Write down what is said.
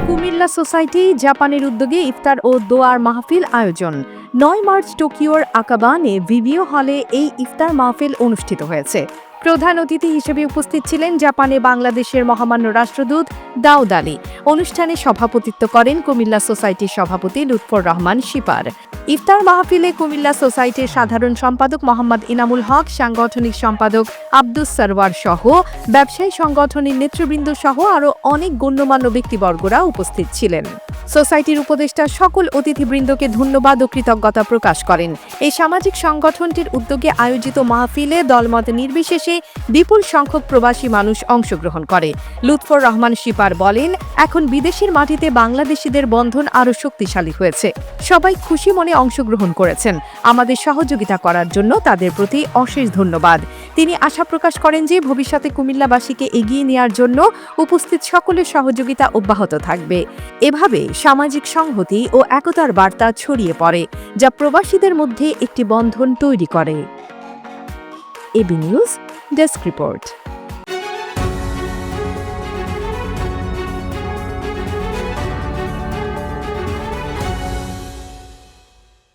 Comilla society জাপানের উদ্যোগে ইফতার ও দোয়ার মাহফিল আয়োজন। ৯ মার্চ টোকিওর আকাবানে ভিভিও হলে এই ইফতার মাহফিল অনুষ্ঠিত হয়েছে। প্রধান অতিথি হিসেবে উপস্থিত ছিলেন জাপানে বাংলাদেশের মহামান্য রাষ্ট্রদূত দাউদ আলী। অনুষ্ঠানে সভাপতিত্ব করেন কুমিল্লা সোসাইটির সভাপতি লুৎফর রহমান শিপার। ইফতার মাহফিলে কুমিল্লা সোসাইটির সাধারণ সম্পাদক মোহাম্মদ ইনামুল হক, সাংগঠনিক সম্পাদক আব্দুস সরওয়ার সহ ব্যবসায়ী সংগঠনের নেতৃবৃন্দ সহ আরও অনেক গণ্যমান্য ব্যক্তিবর্গরা উপস্থিত ছিলেন। সোসাইটির উপদেষ্টা সকল অতিথিবৃন্দকে ধন্যবাদ ও কৃতজ্ঞতা প্রকাশ করেন। এই সামাজিক সংগঠনটির উদ্যোগে আয়োজিত মাহফিলে দলমত নির্বিশেষে বিপুল সংখ্যক প্রবাসী মানুষ অংশগ্রহণ করে। লুৎফর রহমান শিপার বলেন, এখন বিদেশের মাটিতে বাংলাদেশিদের বন্ধন আরও শক্তিশালী হয়েছে। সবাই খুশি মনে অংশগ্রহণ করেছেন। আমাদের সহযোগিতা করার জন্য তাদের প্রতি অশেষ ধন্যবাদ। তিনি আশা প্রকাশ করেন যে ভবিষ্যতে কুমিল্লাবাসীকে এগিয়ে নেওয়ার জন্য উপস্থিত সকলের সহযোগিতা অব্যাহত থাকবে। এভাবে সামাজিক সংহতি ও একতার বার্তা ছড়িয়ে পড়ে, যা প্রবাসীদের মধ্যে একটি বন্ধন তৈরি করে। AB news desk report.